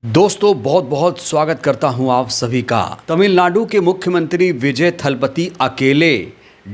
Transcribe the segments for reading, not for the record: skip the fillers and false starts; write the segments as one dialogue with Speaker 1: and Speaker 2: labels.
Speaker 1: दोस्तों बहुत बहुत स्वागत करता हूं आप सभी का। तमिलनाडु के मुख्यमंत्री विजय थलपति अकेले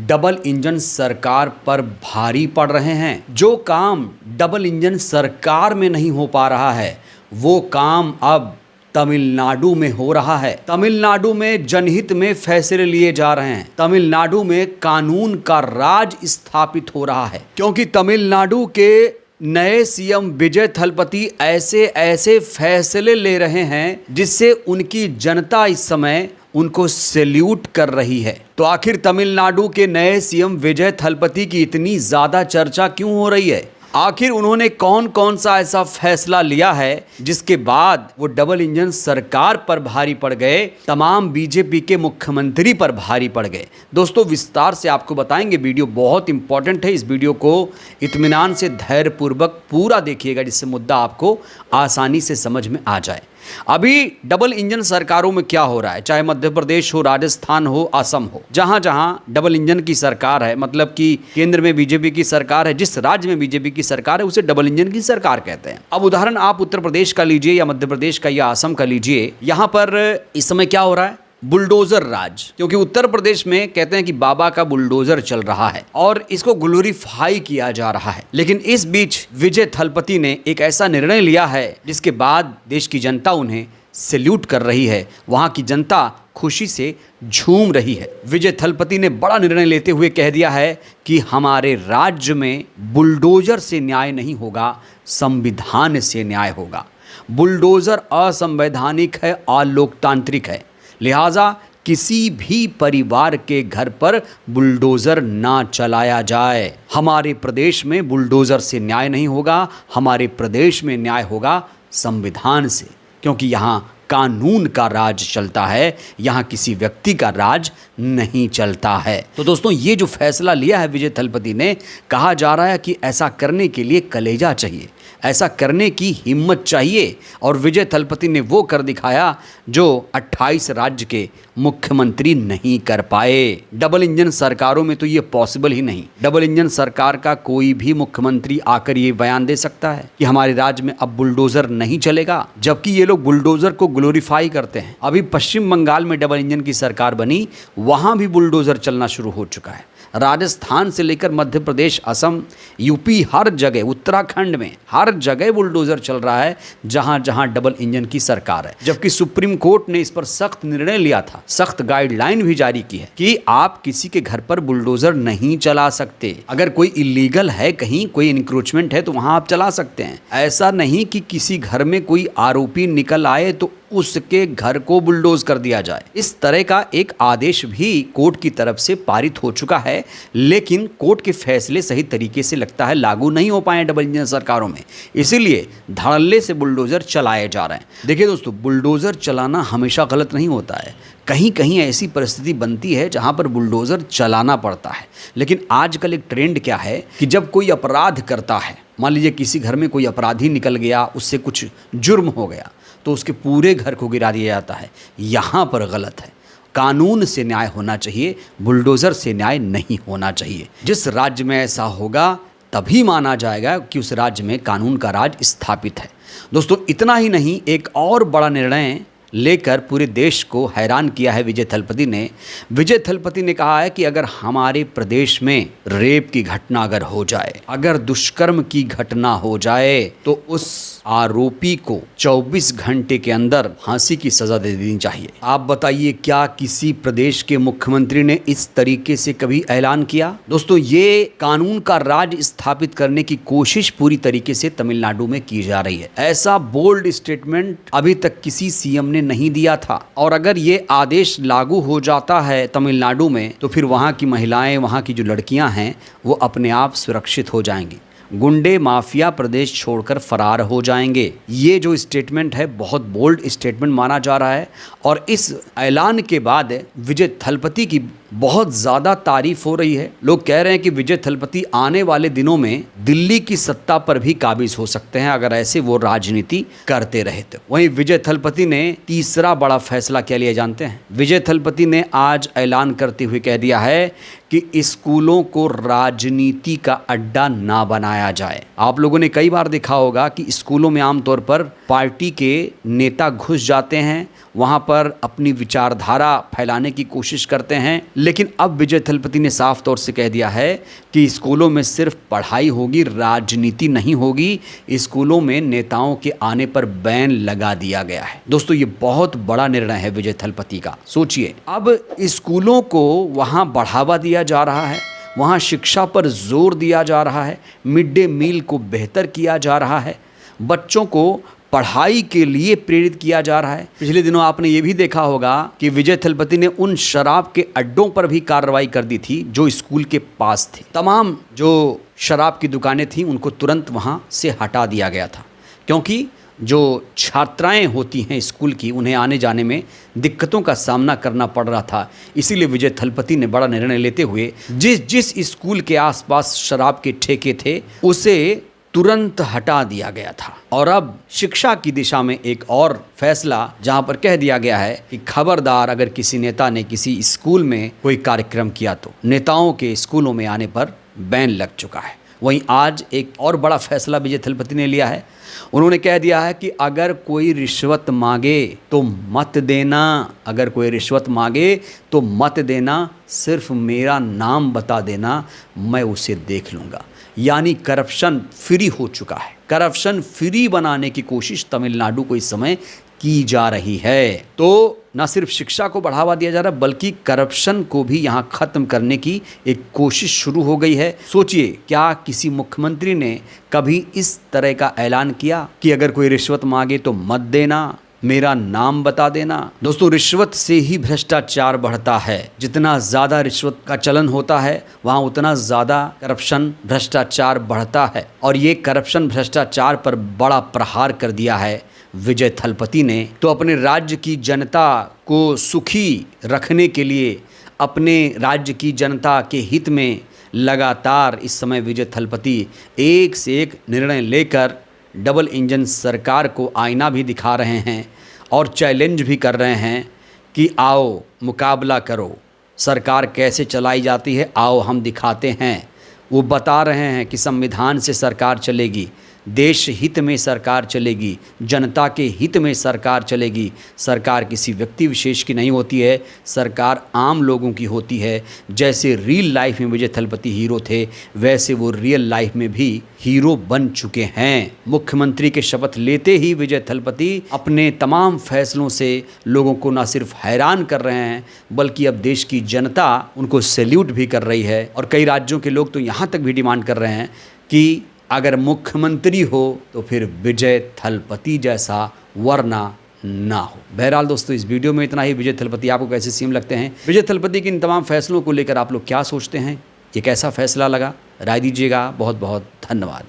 Speaker 1: डबल इंजन सरकार पर भारी पड़ रहे हैं। जो काम डबल इंजन सरकार में नहीं हो पा रहा है वो काम अब तमिलनाडु में हो रहा है। तमिलनाडु में जनहित में फैसले लिए जा रहे हैं। तमिलनाडु में कानून का राज स्थापित हो रहा है, क्योंकि तमिलनाडु के नए सीएम विजय थलपति ऐसे ऐसे फैसले ले रहे हैं जिससे उनकी जनता इस समय उनको सैल्यूट कर रही है। तो आखिर तमिलनाडु के नए सीएम विजय थलपति की इतनी ज्यादा चर्चा क्यों हो रही है? आखिर उन्होंने कौन कौन सा ऐसा फैसला लिया है जिसके बाद वो डबल इंजन सरकार पर भारी पड़ गए, तमाम बीजेपी के मुख्यमंत्री पर भारी पड़ गए? दोस्तों विस्तार से आपको बताएंगे। वीडियो बहुत इंपॉर्टेंट है। इस वीडियो को इत्मीनान से धैर्यपूर्वक पूरा देखिएगा जिससे मुद्दा आपको आसानी से समझ में आ जाए। अभी डबल इंजन सरकारों में क्या हो रहा है, चाहे मध्य प्रदेश हो, राजस्थान हो, असम हो, जहां जहां डबल इंजन की सरकार है, मतलब कि केंद्र में बीजेपी की सरकार है, जिस राज्य में बीजेपी की सरकार है उसे डबल इंजन की सरकार कहते हैं। अब उदाहरण आप उत्तर प्रदेश का लीजिए या मध्य प्रदेश का या असम का लीजिए। यहां पर इस समय क्या हो रहा है? बुलडोजर राज। क्योंकि उत्तर प्रदेश में कहते हैं कि बाबा का बुलडोजर चल रहा है और इसको ग्लोरीफाई किया जा रहा है। लेकिन इस बीच विजय थलपति ने एक ऐसा निर्णय लिया है जिसके बाद देश की जनता उन्हें सैल्यूट कर रही है। वहां की जनता खुशी से झूम रही है। विजय थलपति ने बड़ा निर्णय लेते हुए कह दिया है कि हमारे राज्य में बुलडोजर से न्याय नहीं होगा, संविधान से न्याय होगा। बुलडोजर असंवैधानिक है, अलोकतांत्रिक है, लिहाजा किसी भी परिवार के घर पर बुलडोजर ना चलाया जाए। हमारे प्रदेश में बुलडोजर से न्याय नहीं होगा, हमारे प्रदेश में न्याय होगा संविधान से, क्योंकि यहाँ कानून का राज चलता है, यहाँ किसी व्यक्ति का राज नहीं चलता है। तो दोस्तों ये जो फैसला लिया है विजय थलपति ने, कहा जा रहा है कि ऐसा करने के लिए कलेजा चाहिए, ऐसा करने की हिम्मत चाहिए। और विजय थलपति ने वो कर दिखाया जो 28 राज्य के मुख्यमंत्री नहीं कर पाए। डबल इंजन सरकारों में तो ये पॉसिबल ही नहीं। डबल इंजन सरकार का कोई भी मुख्यमंत्री आकर ये बयान दे सकता है कि हमारे राज्य में अब बुलडोजर नहीं चलेगा, जबकि ये लोग बुलडोजर को ग्लोरीफाई करते हैं। अभी पश्चिम बंगाल में डबल इंजन की सरकार बनी, वहां भी बुलडोजर चलना शुरू हो चुका है। राजस्थान से लेकर मध्य प्रदेश, असम, यूपी, हर जगह, उत्तराखंड में हर जगह बुलडोजर चल रहा है जहां जहां डबल इंजन की सरकार है। जबकि सुप्रीम कोर्ट ने इस पर सख्त निर्णय लिया था, सख्त गाइडलाइन भी जारी की है कि आप किसी के घर पर बुलडोजर नहीं चला सकते। अगर कोई इलीगल है, कहीं कोई इंक्रोचमेंट है तो वहां आप चला सकते हैं। ऐसा नहीं कि किसी घर में कोई आरोपी निकल आए तो उसके घर को बुलडोज कर दिया जाए। इस तरह का एक आदेश भी कोर्ट की तरफ से पारित हो चुका है, लेकिन कोर्ट के फैसले सही तरीके से लगता है लागू नहीं हो पाए डबल इंजन सरकारों में, इसीलिए धड़ल्ले से बुलडोजर चलाए जा रहे हैं। देखिए दोस्तों, बुलडोजर चलाना हमेशा गलत नहीं होता है। कहीं कहीं ऐसी परिस्थिति बनती है जहां पर बुलडोजर चलाना पड़ता है। लेकिन आजकल एक ट्रेंड क्या है कि जब कोई अपराध करता है, मान लीजिए किसी घर में कोई अपराधी निकल गया, उससे कुछ जुर्म हो गया, तो उसके पूरे घर को गिरा दिया जाता है। यहाँ पर गलत है। कानून से न्याय होना चाहिए, बुलडोजर से न्याय नहीं होना चाहिए। जिस राज्य में ऐसा होगा तभी माना जाएगा कि उस राज्य में कानून का राज स्थापित है। दोस्तों इतना ही नहीं, एक और बड़ा निर्णय लेकर पूरे देश को हैरान किया है विजय थलपति ने। विजय थलपति ने कहा है कि अगर हमारे प्रदेश में रेप की घटना अगर हो जाए, अगर दुष्कर्म की घटना हो जाए, तो उस आरोपी को 24 घंटे के अंदर फांसी की सजा दे देनी चाहिए। आप बताइए, क्या किसी प्रदेश के मुख्यमंत्री ने इस तरीके से कभी ऐलान किया? दोस्तों ये कानून का राज स्थापित करने की कोशिश पूरी तरीके से तमिलनाडु में की जा रही है। ऐसा बोल्ड स्टेटमेंट अभी तक किसी सीएम ने नहीं दिया था। और अगर ये आदेश लागू हो जाता है तमिलनाडु में, तो फिर वहां की महिलाएं, वहां की जो लड़कियां हैं, वो अपने आप सुरक्षित हो जाएंगी। गुंडे माफिया प्रदेश छोड़कर फरार हो जाएंगे। ये जो स्टेटमेंट है बहुत बोल्ड स्टेटमेंट माना जा रहा है। और इस ऐलान के बाद विजय थलपति की बहुत ज़्यादा तारीफ हो रही है। लोग कह रहे हैं कि विजय थलपति आने वाले दिनों में दिल्ली की सत्ता पर भी काबिज हो सकते हैं अगर ऐसे वो राजनीति करते रहे तो। वहीं विजय थलपति ने तीसरा बड़ा फैसला क्या लिया जानते हैं? विजय थलपति ने आज ऐलान करते हुए कह दिया है कि स्कूलों को राजनीति का अड्डा ना बनाया जाए। आप लोगों ने कई बार देखा होगा कि स्कूलों में आमतौर पर पार्टी के नेता घुस जाते हैं, वहां पर अपनी विचारधारा फैलाने की कोशिश करते हैं। लेकिन अब विजय थलपति ने साफ तौर से कह दिया है कि स्कूलों में सिर्फ पढ़ाई होगी, राजनीति नहीं होगी। स्कूलों में नेताओं के आने पर बैन लगा दिया गया है। दोस्तों, ये बहुत बड़ा निर्णय है विजय थलपति का। सोचिए, अब स्कूलों को वहां बढ़ावा दिया जा रहा है, वहां शिक्षा पर जोर दिया जा रहा है, मिड डे मील को बेहतर किया जा रहा है, बच्चों को पढ़ाई के लिए प्रेरित किया जा रहा है। पिछले दिनों आपने ये भी देखा होगा कि विजय थलपति ने उन शराब के अड्डों पर भी कार्रवाई कर दी थी जो स्कूल के पास थे। तमाम जो शराब की दुकानें थीं उनको तुरंत वहां से हटा दिया गया था, क्योंकि जो छात्राएं होती हैं स्कूल की, उन्हें आने जाने में दिक्कतों का सामना करना पड़ रहा था। इसीलिए विजय थलपति ने बड़ा निर्णय लेते हुए जिस स्कूल के आसपास शराब के ठेके थे उसे तुरंत हटा दिया गया था। और अब शिक्षा की दिशा में एक और फैसला, जहां पर कह दिया गया है कि खबरदार अगर किसी नेता ने किसी स्कूल में कोई कार्यक्रम किया तो नेताओं के स्कूलों में आने पर बैन लग चुका है। वहीं आज एक और बड़ा फैसला विजय थलपति ने लिया है। उन्होंने कह दिया है कि अगर कोई रिश्वत मांगे तो मत देना, अगर कोई रिश्वत मांगे तो मत देना, सिर्फ मेरा नाम बता देना, मैं उसे देख लूँगा। यानी करप्शन फ्री हो चुका है। करप्शन फ्री बनाने की कोशिश तमिलनाडु को इस समय की जा रही है। तो न सिर्फ शिक्षा को बढ़ावा दिया जा रहा है बल्कि करप्शन को भी यहाँ खत्म करने की एक कोशिश शुरू हो गई है। सोचिए, क्या किसी मुख्यमंत्री ने कभी इस तरह का ऐलान किया कि अगर कोई रिश्वत मांगे तो मत देना, मेरा नाम बता देना? दोस्तों, रिश्वत से ही भ्रष्टाचार बढ़ता है। जितना ज़्यादा रिश्वत का चलन होता है वहाँ उतना ज़्यादा करप्शन भ्रष्टाचार बढ़ता है। और ये करप्शन भ्रष्टाचार पर बड़ा प्रहार कर दिया है विजय थलपति ने। तो अपने राज्य की जनता को सुखी रखने के लिए, अपने राज्य की जनता के हित में लगातार इस समय विजय थलपति एक से एक निर्णय लेकर डबल इंजन सरकार को आईना भी दिखा रहे हैं और चैलेंज भी कर रहे हैं कि आओ मुकाबला करो, सरकार कैसे चलाई जाती है, आओ हम दिखाते हैं। वो बता रहे हैं कि संविधान से सरकार चलेगी, देश हित में सरकार चलेगी, जनता के हित में सरकार चलेगी। सरकार किसी व्यक्ति विशेष की नहीं होती है, सरकार आम लोगों की होती है। जैसे रियल लाइफ में विजय थलपति हीरो थे, वैसे वो रियल लाइफ में भी हीरो बन चुके हैं। मुख्यमंत्री के शपथ लेते ही विजय थलपति अपने तमाम फैसलों से लोगों को न सिर्फ हैरान कर रहे हैं बल्कि अब देश की जनता उनको सैल्यूट भी कर रही है। और कई राज्यों के लोग तो यहाँ तक भी डिमांड कर रहे हैं कि अगर मुख्यमंत्री हो तो फिर विजय थलपति जैसा, वरना ना हो। बहरहाल दोस्तों, इस वीडियो में इतना ही। विजय थलपति आपको कैसे सीएम लगते हैं? विजय थलपति के इन तमाम फैसलों को लेकर आप लोग क्या सोचते हैं? ये कैसा फैसला लगा? राय दीजिएगा। बहुत बहुत धन्यवाद।